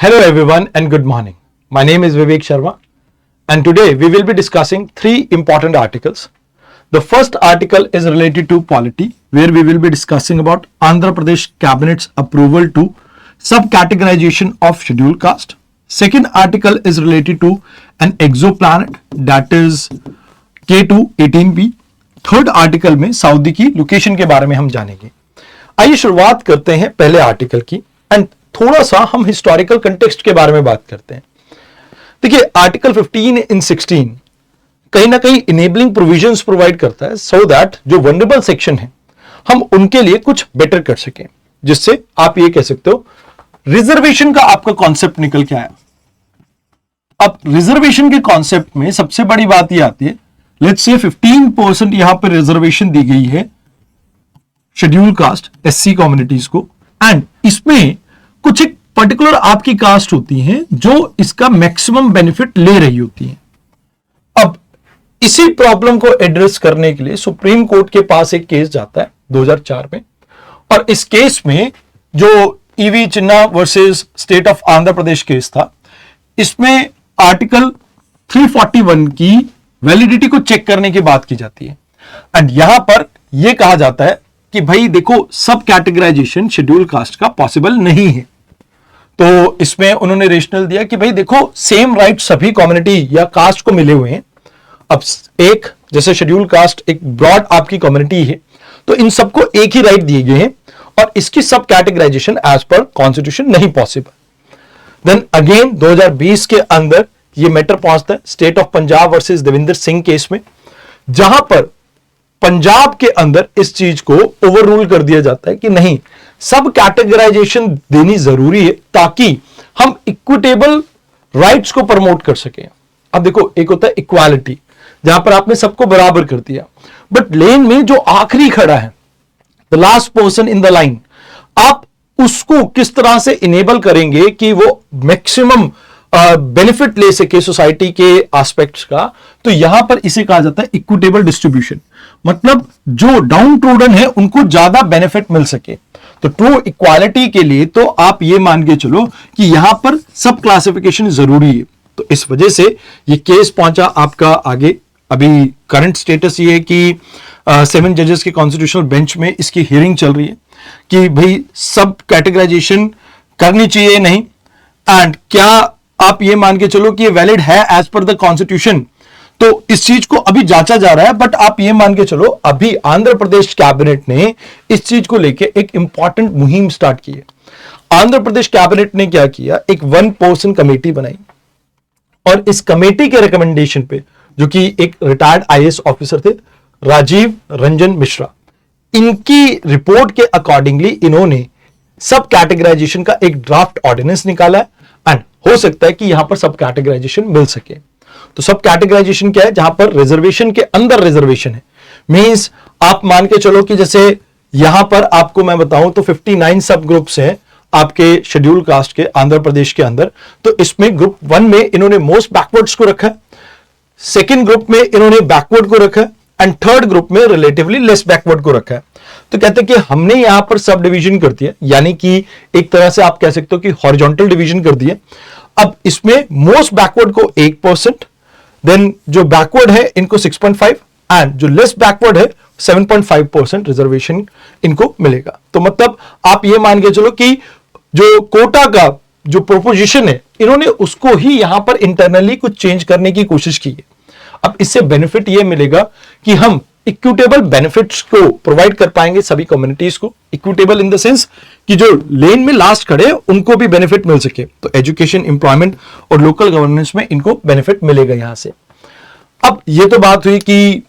Hello everyone and good morning. My name is Vivek Sharma and today we will be discussing three important articles. The first article is related to polity, where we will be discussing about Andhra Pradesh Cabinet's approval to sub-categorization of scheduled caste. Second article is related to an exoplanet, that is K2-18b. Third article में Saudi की location के बारे में हम जानेंगे. आइए शुरुआत करते हैं पहले आर्टिकल की एंड थोड़ा सा हम हिस्टोरिकल कंटेक्स्ट के बारे में बात करते हैं. देखिए, आर्टिकल 15 इन 16 कहीं ना कहीं इनेबलिंग प्रोविजंस प्रोवाइड करता है सो दैट जो वनरेबल सेक्शन है हम उनके लिए कुछ बेटर कर सकें, जिससे आप ये कह सकते हो रिजर्वेशन का आपका कॉन्सेप्ट निकल के आया. अब रिजर्वेशन के कॉन्सेप्ट में सबसे बड़ी बात ये आती है, लेट्स से 15% यहां पर रिजर्वेशन दी गई है शेड्यूल कास्ट एससी कम्युनिटीज को, एंड इसमें कुछ एक पर्टिकुलर आपकी कास्ट होती हैं जो इसका मैक्सिमम बेनिफिट ले रही होती हैं. अब इसी प्रॉब्लम को एड्रेस करने के लिए सुप्रीम कोर्ट के पास एक केस जाता है 2004 में, और इस केस में जो EV Chinna versus state of Andhra Pradesh case था, इसमें आर्टिकल 341 की वैलिडिटी को चेक करने की बात की जाती है. एंड यहां पर यह कहा जाता है कि भाई देखो, सब कैटेगराइजेशन शेड्यूल कास्ट का पॉसिबल नहीं है. तो इसमें उन्होंने रेशनल दिया कि भाई देखो, सेम राइट सभी कम्युनिटी या कास्ट को मिले हुए हैं. अब एक जैसे शेड्यूल कास्ट एक ब्रॉड आपकी कम्युनिटी है, तो इन सबको एक ही राइट दिए गए हैं और इसकी सब कैटेगराइजेशन एज पर कॉन्स्टिट्यूशन नहीं पॉसिबल. देन अगेन 2020 के अंदर ये मैटर पहुंचता है state of Punjab versus Devinder Singh case में, जहां पर पंजाब के अंदर इस चीज को ओवर रूल कर दिया जाता है कि नहीं, सब कैटेगराइजेशन देनी जरूरी है ताकि हम इक्विटेबल राइट्स को प्रमोट कर सकें. अब देखो, एक होता है इक्वालिटी, जहां पर आपने सबको बराबर कर दिया, बट लेन में जो आखिरी खड़ा है, the last person in the line, आप उसको किस तरह से इनेबल करेंगे कि वो मैक्सिमम बेनिफिट ले सके सोसाइटी के एस्पेक्ट्स का. तो यहां पर इसे कहा जाता है इक्विटेबल डिस्ट्रीब्यूशन, मतलब जो डाउन ट्रोडन है उनको ज्यादा बेनिफिट मिल सके. तो ट्रू इक्वालिटी के लिए तो आप ये मान के चलो कि यहां पर सब क्लासिफिकेशन जरूरी है. तो इस वजह से ये केस पहुंचा आपका आगे. अभी करंट स्टेटस ये है कि 7 जजेस के कॉन्स्टिट्यूशनल बेंच में इसकी हियरिंग चल रही है कि भाई सब कैटेगराइजेशन करनी चाहिए नहीं, एंड क्या आप ये मान के चलो कि ये वैलिड है एज पर द कॉन्स्टिट्यूशन. तो इस चीज को अभी जांचा जा रहा है, बट आप ये मान के चलो अभी आंध्र प्रदेश कैबिनेट ने इस चीज को लेके एक इंपॉर्टेंट मुहिम स्टार्ट की है. आंध्र प्रदेश कैबिनेट ने क्या किया, एक 1 पर्सन कमेटी बनाई, और इस कमेटी के रिकमेंडेशन पे, जो कि एक रिटायर्ड आईएएस ऑफिसर थे राजीव रंजन मिश्रा, इनकी रिपोर्ट के अकॉर्डिंगली इन्होंने सब कैटेगराइजेशन का एक ड्राफ्ट ऑर्डिनेंस निकाला है, एंड हो सकता है कि यहां पर सब कैटेगराइजेशन मिल सके. तो सब कैटेगराइजेशन क्या है, जहां पर रिजर्वेशन के अंदर रिजर्वेशन है. मींस आप मान के चलो कि जैसे यहां पर आपको मैं बताऊं तो 59 सब ग्रुप्स हैं आपके शेड्यूल कास्ट के आंध्र प्रदेश के अंदर. तो इसमें ग्रुप 1 में इन्होंने मोस्ट बैकवर्ड्स को रखा है, सेकेंड ग्रुप में इन्होंने बैकवर्ड को रखा है, एंड थर्ड ग्रुप में रिलेटिवली लेस बैकवर्ड को रखा है. तो कहते हैं कि हमने यहां पर सब डिवीजन कर दिया, यानी कि एक तरह से आप कह सकते हो कि हॉरिजॉन्टल डिवीजन कर दिया. अब इसमें मोस्ट बैकवर्ड को 1%, देन जो बैकवर्ड है इनको 6.5, एंड जो लेस बैकवर्ड है 7.5% रिजर्वेशन इनको मिलेगा. तो मतलब आप ये मान के चलो कि जो कोटा का जो प्रोपोजिशन है, इन्होंने उसको ही यहां पर इंटरनली कुछ चेंज करने की कोशिश की है. अब इससे बेनिफिट ये मिलेगा कि हम इक्विटेबल बेनिफिट्स को प्रोवाइड कर पाएंगे सभी कम्युनिटीज को. इक्विटेबल इन द सेंस कि जो लेन में लास्ट खड़े उनको भी बेनिफिट मिल सके. तो एजुकेशन, एम्प्लॉयमेंट और लोकल गवर्नेंस में इनको बेनिफिट मिलेगा यहां से. अब ये तो बात हुई कि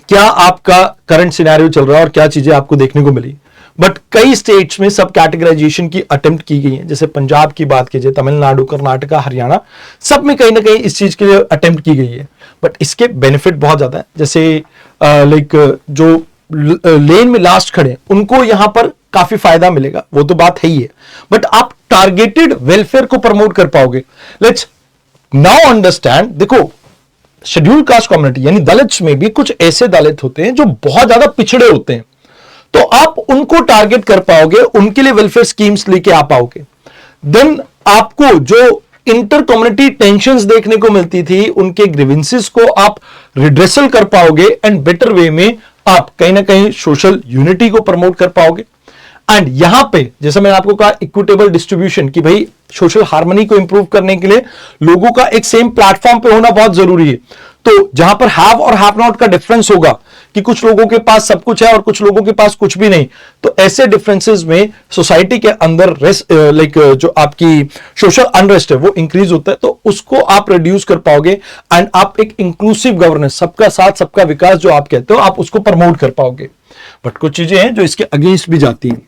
क्या आपका करंट सिनेरियो चल रहा है और क्या चीजें आपको देखने को मिली. बट कई स्टेट्स में सब कैटेगराइजेशन की अटेम्प्ट की गई है. जैसे पंजाब की बात कीजिए, तमिलनाडु, कर्नाटका, हरियाणा, सब में कहीं ना कहीं इस चीज के लिए अटेम्प्ट की गई है. बट इसके बेनिफिट बहुत ज्यादा है. जैसे लाइक जो लेन में लास्ट खड़े उनको यहां पर काफी फायदा मिलेगा, वो तो बात है ही है, बट आप टारगेटेड वेलफेयर को प्रमोट कर पाओगे. Let's now understand. देखो, शेड्यूल कास्ट कम्युनिटी यानी दलित्स में भी कुछ ऐसे दलित होते हैं जो बहुत ज्यादा पिछड़े होते हैं, तो आप उनको टारगेट कर पाओगे, उनके लिए वेलफेयर स्कीम्स लेके आ पाओगे. देन आपको जो इंटर कम्युनिटी टेंशंस देखने को मिलती थी, उनके ग्रीवेंसेस को आप रिड्रेसल कर पाओगे एंड बेटर वे में आप कहीं ना कहीं सोशल यूनिटी को प्रमोट कर पाओगे। एंड यहां पे जैसे मैंने आपको कहा इक्विटेबल डिस्ट्रीब्यूशन की भाई सोशल हार्मनी को इंप्रूव करने के लिए लोगों का एक सेम प्लेटफॉर्म पे होना बहुत जरूरी है। तो जहां पर हैव और हैव नॉट का डिफरेंस होगा कि कुछ लोगों के पास सब कुछ है और कुछ लोगों के पास कुछ भी नहीं, तो ऐसे डिफरेंसेस में सोसाइटी के अंदर जो आपकी सोशल अनरेस्ट है वो इंक्रीज होता है, तो उसको आप रिड्यूस कर पाओगे एंड आप एक इंक्लूसिव गवर्नेंस, सबका साथ सबका विकास जो आप कहते हो, आप उसको प्रमोट कर पाओगे। बट कुछ चीजें हैं जो इसके अगेंस्ट भी जाती हैं,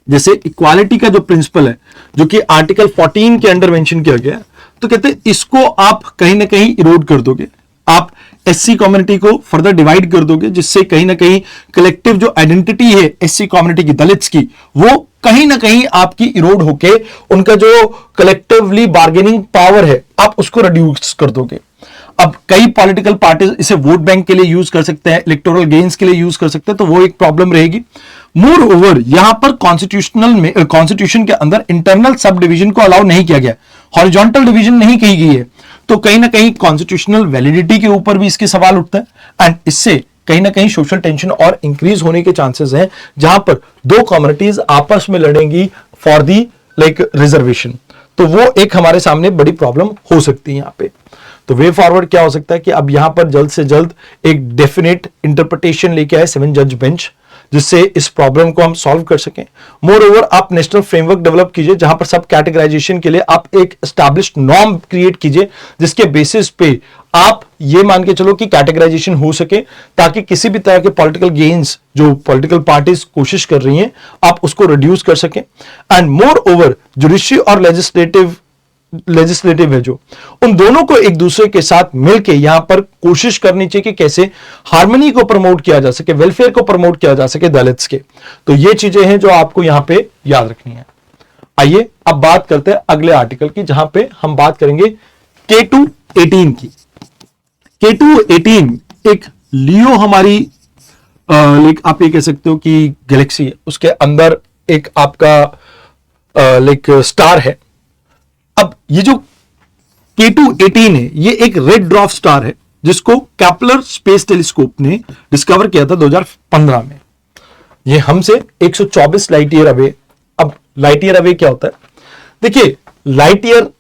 जैसे इक्वालिटी का जो प्रिंसिपल है जो कि आर्टिकल 14 के अंडर मेंशन किया गया है, तो कहते हैं इसको आप कहीं ना कहीं इरोड कर दोगे, आप एससी कम्युनिटी को फर्दर डिवाइड कर दोगे, जिससे कहीं ना कहीं कलेक्टिव जो आइडेंटिटी है एससी कम्युनिटी की, दलित्स की, वो कहीं ना कहीं आपकी इरोड होके उनका जो कलेक्टिवली बार्गेनिंग पावर है आप उसको रिड्यूस कर दोगे। अब कई पॉलिटिकल पार्टीज इसे वोट बैंक के लिए यूज कर सकते हैं, इलेक्टोरल गेन्स के लिए यूज कर सकते हैं, तो वो एक प्रॉब्लम रहेगी। मोर ओवर यहां पर कॉन्स्टिट्यूशन के अंदर इंटरनल सब डिवीजन को अलाउ नहीं किया गया, हॉरिजॉन्टल डिवीजन नहीं की गई है, तो कहीं ना कहीं कॉन्स्टिट्यूशनल वैलिडिटी के ऊपर भी इसके सवाल उठता है एंड इससे कहीं ना कहीं सोशल टेंशन और इंक्रीज होने के चांसेस हैं, जहां पर दो कम्युनिटीज आपस में लड़ेंगी फॉर दी रिजर्वेशन, तो वो एक हमारे सामने बड़ी प्रॉब्लम हो सकती है यहां पे। तो वे फॉरवर्ड क्या हो सकता है कि अब यहां पर जल्द से जल्द एक डेफिनेट इंटरप्रिटेशन लेके आए 7 जज बेंच, जिससे इस प्रॉब्लम को हम सॉल्व कर सकें। मोर ओवर आप नेशनल फ्रेमवर्क डेवलप कीजिए जहां पर सब कैटेगराइजेशन के लिए आप एक एस्टैब्लिश्ड नॉर्म क्रिएट कीजिए, जिसके बेसिस पे आप ये मान के चलो कि कैटेगराइजेशन हो सके, ताकि किसी भी तरह के पॉलिटिकल गेन्स जो पॉलिटिकल पार्टीज कोशिश कर रही हैं आप उसको रिड्यूस कर सकें। एंड मोर ओवर जुडिशरी और लेजिस्लेटिव है जो, उन दोनों को एक दूसरे के साथ मिलकर यहां पर कोशिश करनी चाहिए कि कैसे हार्मनी को प्रमोट किया जा सके, वेलफेयर को प्रमोट किया जा सके दलित्स के। तो ये चीजें हैं जो आपको यहां पे याद रखनी है। आइए अब बात करते हैं अगले आर्टिकल की, जहां पे हम बात करेंगे K2-18 की। K2-18 एक लियो हमारी आप ये कह सकते हो कि गैलेक्सी है, उसके अंदर एक आपका स्टार है। अब ये जो K2-18 है ये एक रेड ड्वार्फ स्टार है, जिसको कैपलर स्पेस टेलीस्कोप ने डिस्कवर किया था 2015 में। ये हमसे 124 लाइट ईयर अवे। अब लाइट ईयर अवे क्या होता है? देखिए, लाइट ईयर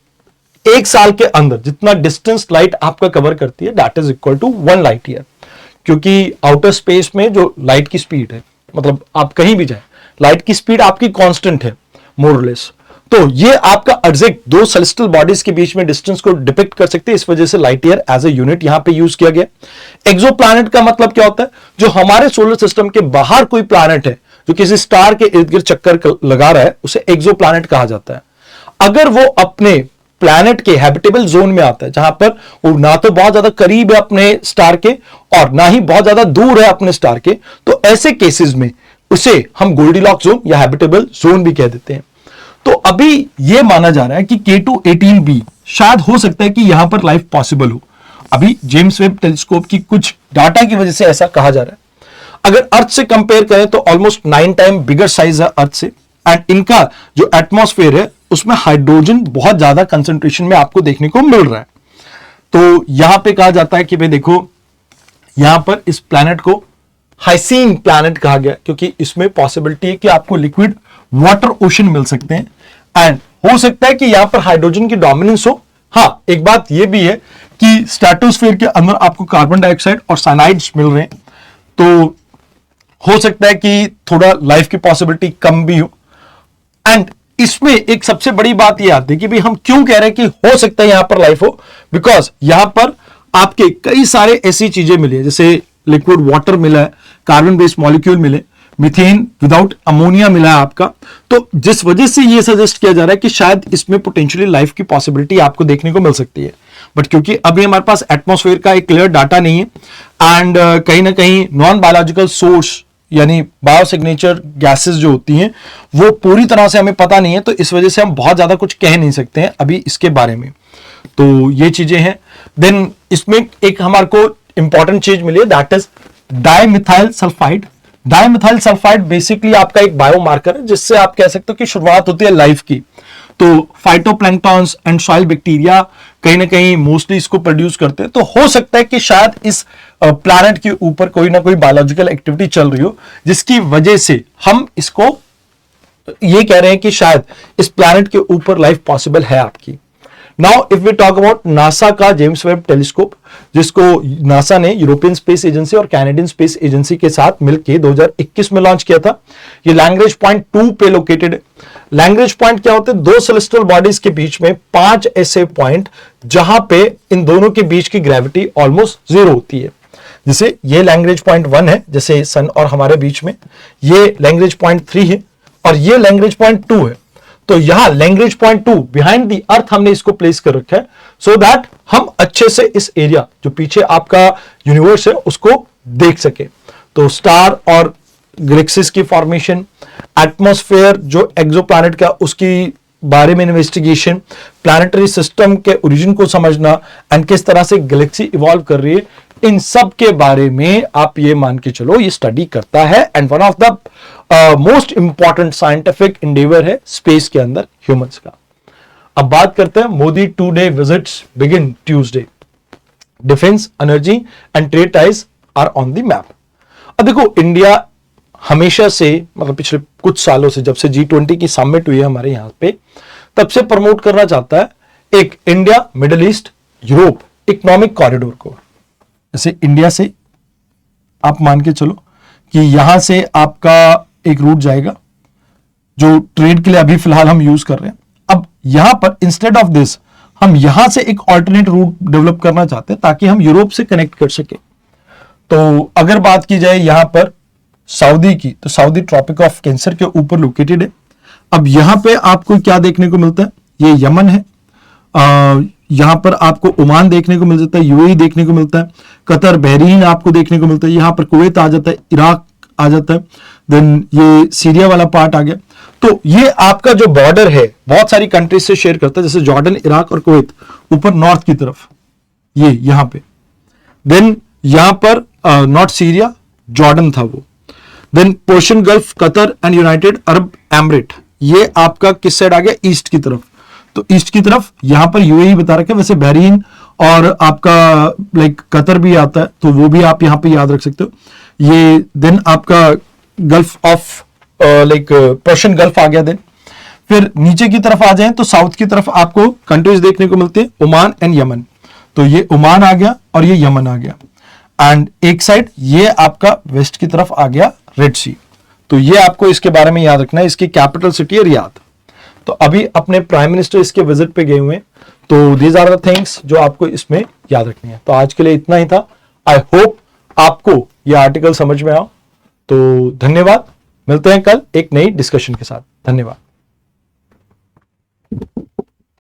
एक साल के अंदर जितना डिस्टेंस लाइट आपका कवर करती है that is equal to 1 light year, क्योंकि आउटर स्पेस में जो लाइट की स्पीड है, मतलब आप कहीं भी जाए लाइट की स्पीड आपकी कांस्टेंट है मोर और लेस, तो ये आपका एग्जैक्ट दो सेलेस्टियल बॉडीज के बीच में डिस्टेंस को डिपिक्ट कर सकते हैं। इस वजह से light year as a unit यहां पे यूज किया गया। एक्सोप्लैनेट का मतलब क्या होता है? जो हमारे सोलर सिस्टम के बाहर कोई प्लैनेट है जो किसी स्टार के इर्द गिर्द चक्कर लगा रहा है, उसे एक्सोप्लैनेट कहा जाता है। अगर वो अपने प्लैनेट के हैबिटेबल जोन में आता है, जहां पर वो ना तो बहुत ज्यादा करीब है अपने स्टार के और ना ही बहुत ज्यादा दूर है अपने स्टार के, तो ऐसे केसेस में उसे हम गोल्डीलॉक्स जोन या हैबिटेबल जोन भी कह देते हैं। तो अभी यह माना जा रहा है कि K2-18b शायद हो सकता है कि यहां पर लाइफ पॉसिबल हो। अभी जेम्स वेब टेलीस्कोप की कुछ डाटा की वजह से ऐसा कहा जा रहा है। अगर अर्थ से कंपेयर करें तो ऑलमोस्ट 9 टाइम बिगर साइज है अर्थ से, एंड इनका जो एटमॉस्फेयर है उसमें हाइड्रोजन बहुत ज्यादा कंसंट्रेशन में आपको देखने को मिल रहा है। तो यहां पे कहा जाता है कि भाई देखो, यहां पर इस प्लैनेट को हाइसीन प्लैनेट कहा गया, क्योंकि इसमें पॉसिबिलिटी है कि आपको लिक्विड वाटर ओशन मिल सकते हैं, एंड हो सकता है कि यहां पर हाइड्रोजन की डोमिनेंस हो। हाँ, एक बात यह भी है कि स्ट्रेटोस्फीयर के अंदर आपको कार्बन डाइऑक्साइड और साइनाइड्स मिल रहे हैं, तो हो सकता है कि थोड़ा लाइफ की पॉसिबिलिटी कम भी हो। एंड इसमें एक सबसे बड़ी बात यह आती है कि भाई हम क्यों कह रहे हैं कि हो सकता है यहां पर लाइफ हो, बिकॉज यहां पर आपके कई सारे ऐसी चीजें मिली है, जैसे लिक्विड वाटर मिला है, कार्बन बेस्ड मॉलिक्यूल मिले, मीथेन विदाउट अमोनिया मिला है आपका, तो जिस वजह से यह सजेस्ट किया जा रहा है कि शायद इसमें पोटेंशियली लाइफ की पॉसिबिलिटी आपको देखने को मिल सकती है। बट क्योंकि अभी हमारे पास एटमॉस्फेयर का एक क्लियर डाटा नहीं है, एंड कहीं ना कहीं नॉन बायोलॉजिकल सोर्स यानी बायोसिग्नेचर गैसेस जो होती हैं वो पूरी तरह से हमें पता नहीं है, तो इस वजह से हम बहुत ज्यादा कुछ कह नहीं सकते हैं अभी इसके बारे में। तो ये चीजें हैं। देन इसमें एक हमारे को इंपॉर्टेंट चीज मिली है, that is dimethyl sulphide. Dimethyl sulphide basically आपका एक बायोमार्कर है, जिससे आप कह सकते हो कि शुरुआत होती है लाइफ की। तो फाइटोप्लैंक्टॉन्स एंड सॉइल बैक्टीरिया कहीं ना कहीं मोस्टली इसको प्रोड्यूस करते हैं। तो हो सकता है कि शायद इस प्लैनेट के ऊपर कोई ना कोई बायोलॉजिकल एक्टिविटी चल रही हो, जिसकी वजह से हम इसको ये कह रहे हैं कि शायद इस प्लैनेट के ऊपर लाइफ पॉसिबल है आपकी। Now if we talk about NASA का जेम्स वेब टेलीस्कोप, जिसको नासा ने यूरोपियन स्पेस एजेंसी और कैनेडियन स्पेस एजेंसी के साथ मिलकर 2021 में लॉन्च किया था। ये लैग्रेंज पॉइंट 2 पे लोकेटेड है। लैग्रेंज पॉइंट क्या होते हैं? दो सेलेस्टियल बॉडीज के बीच में 5 ऐसे पॉइंट जहां पे इन दोनों के बीच की ग्रेविटी ऑलमोस्ट 0 होती है। जैसे ये लैग्रेंज पॉइंट 1 है, जैसे सन और हमारे बीच में, ये लैग्रेंज पॉइंट 3 है और ये लैग्रेंज पॉइंट 2 है। तो यहां Lagrange point 2 behind the earth हमने इसको प्लेस कर रखा है, सो दैट हम अच्छे से इस एरिया जो पीछे आपका यूनिवर्स है उसको देख सके। तो स्टार और गैलेक्सीज की फॉर्मेशन, एटमॉस्फेयर जो एक्सोप्लैनेट का, उसकी बारे में इन्वेस्टिगेशन, प्लैनेटरी सिस्टम के ओरिजिन को समझना एंड किस तरह से गैलेक्सी इवॉल्व कर रही है, इन सब के बारे में आप ये मान के चलो ये स्टडी करता है। And one of the most important scientific endeavour है स्पेस के अंदर ह्यूमंस का। अब बात करते हैं Modi 2 day visits begin Tuesday. Defence, energy and trade ties are on the map. अब देखो, इंडिया हमेशा से, मतलब पिछले कुछ सालों से, जब से G20 की समिट हुई है हमारे यहां पे, तब से प्रमोट करना चाहता है एक India middle east Europe economic corridor को। जैसे इंडिया से आप मान के चलो कि यहां से आपका एक रूट जाएगा जो ट्रेड के लिए अभी फिलहाल हम यूज कर रहे हैं। अब यहां पर इंस्टेड ऑफ दिस हम यहां से एक ऑल्टरनेट रूट डेवलप करना चाहते हैं ताकि हम यूरोप से कनेक्ट कर सके। तो अगर बात की जाए यहां पर सऊदी की, तो सऊदी ट्रॉपिक ऑफ कैंसर के ऊपर लोकेटेड है। अब यहां पे आपको क्या देखने को मिलता है? ये यमन है, यहां पर आपको ओमान देखने को मिल जाता है, यूएई देखने को मिलता है, कतर, बहरीन आपको देखने को मिलता है, यहां पर कुवैत आ जाता है, इराक आ जाता है, देन ये सीरिया वाला पार्ट आ गया। तो ये आपका जो बॉर्डर है बहुत सारी कंट्रीज से शेयर करता है, जैसे जॉर्डन, इराक और कुवैत ऊपर नॉर्थ की तरफ, ये यहां पे। देन यहां पर नॉट सीरिया, जॉर्डन था वो। Then Persian Gulf, Qatar and United Arab Emirate, ये आपका किस साइड आ गया? ईस्ट की तरफ। तो ईस्ट की तरफ यहां पर यूएई बता रखा है, वैसे बहरीन और आपका लाइक कतर भी आता है, तो वो भी आप यहां पे याद रख सकते हो। ये देन आपका gulf of like Persian gulf आ गया। देन फिर नीचे की तरफ आ जाएं तो साउथ की तरफ आपको कंट्रीज देखने को मिलती है, ओमान एंड यमन। तो ये ओमान आ गया और ये यमन आ गया। एंड एक साइड ये आपका वेस्ट की तरफ आ गया रेड सी। तो ये आपको इसके बारे में याद रखना है, इसकी कैपिटल सिटी है रियाद। तो अभी अपने प्राइम मिनिस्टर इसके विजिट पे गए हुए हैं, तो दीज आर द थिंग्स जो आपको इसमें याद रखनी है। तो आज के लिए इतना ही था। आई होप आपको ये आर्टिकल समझ में आओ। तो धन्यवाद, मिलते हैं कल एक नई डिस्कशन के साथ। धन्यवाद।